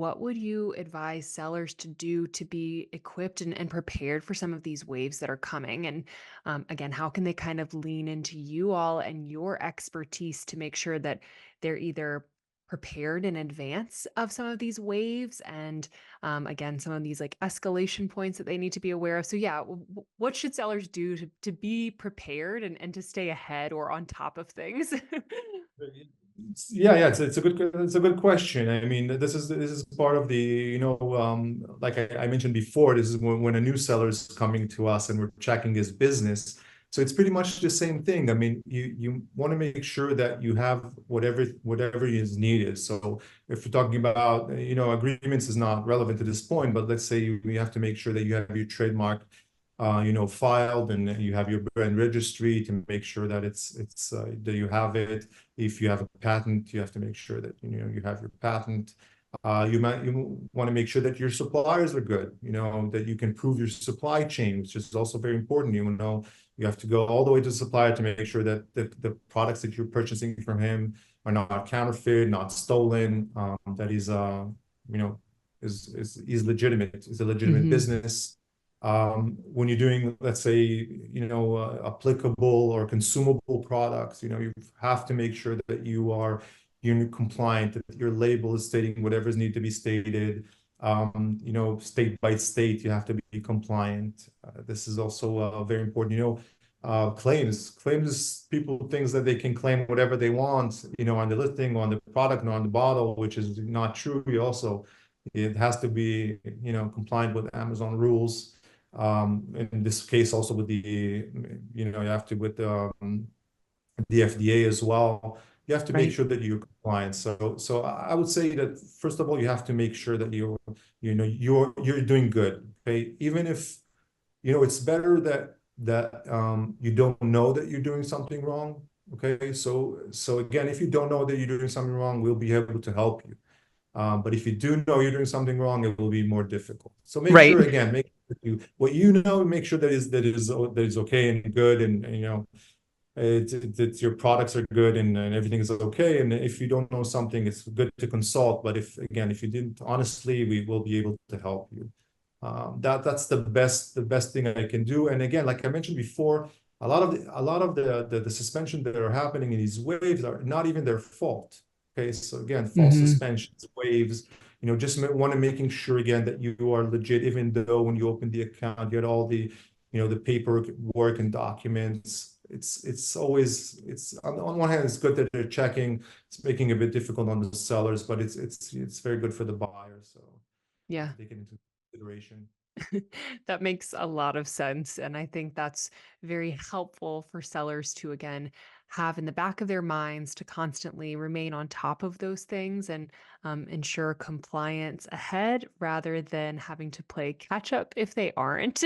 what would you advise sellers to do to be equipped and prepared for some of these waves that are coming? And again, how can they kind of lean into you all and your expertise to make sure that they're either prepared in advance of some of these waves and again, some of these like escalation points that they need to be aware of? So, yeah, what should sellers do to be prepared and to stay ahead or on top of things? Yeah, it's a good question. I mean, this is part of the, like I mentioned before, this is when a new seller is coming to us and we're checking his business. So it's pretty much the same thing. I mean, you want to make sure that you have whatever is needed. So if we're talking about, agreements is not relevant to this point, but let's say you have to make sure that you have your trademark filed, and you have your brand registry to make sure that it's that you have it. If you have a patent, you have to make sure that you have your patent. You want to make sure that your suppliers are good, that you can prove your supply chain, which is also very important. You have to go all the way to the supplier to make sure that the products that you're purchasing from him are not counterfeit, not stolen, that you know, is legitimate, is a legitimate Hmm. business. When you're doing, let's say, applicable or consumable products, you have to make sure that you're compliant, that your label is stating whatever's need to be stated. State by state, you have to be compliant. This is also very important. Claims, people things that they can claim whatever they want, on the listing, on the product, and on the bottle, which is not true. It has to be, compliant with Amazon rules. In this case, also with you have to with the FDA as well. You have to make Right. sure that you're compliant. So I would say that first of all, you have to make sure that you're doing good. Okay, even if it's better that you don't know that you're doing something wrong. Okay, so again, if you don't know that you're doing something wrong, we'll be able to help you. But if you do know you're doing something wrong, it will be more difficult. So make Right. sure, again, make sure what make sure that is okay and good, and it's your products are good, and everything is okay. And if you don't know something, it's good to consult. But if you didn't, honestly, we will be able to help you. That's the best thing I can do. And again, like I mentioned before, a lot of the suspension that are happening in these waves are not even their fault. Okay, so again, false Hmm. suspensions, waves, just want to making sure again that you are legit, even though when you open the account, you had all the paperwork and documents. It's on one hand, it's good that they're checking. It's making it a bit difficult on the sellers, but it's very good for the buyers. So you have Yeah. to take it into consideration. That makes a lot of sense. And I think that's very helpful for sellers to, again, have in the back of their minds to constantly remain on top of those things and ensure compliance ahead rather than having to play catch up if they aren't.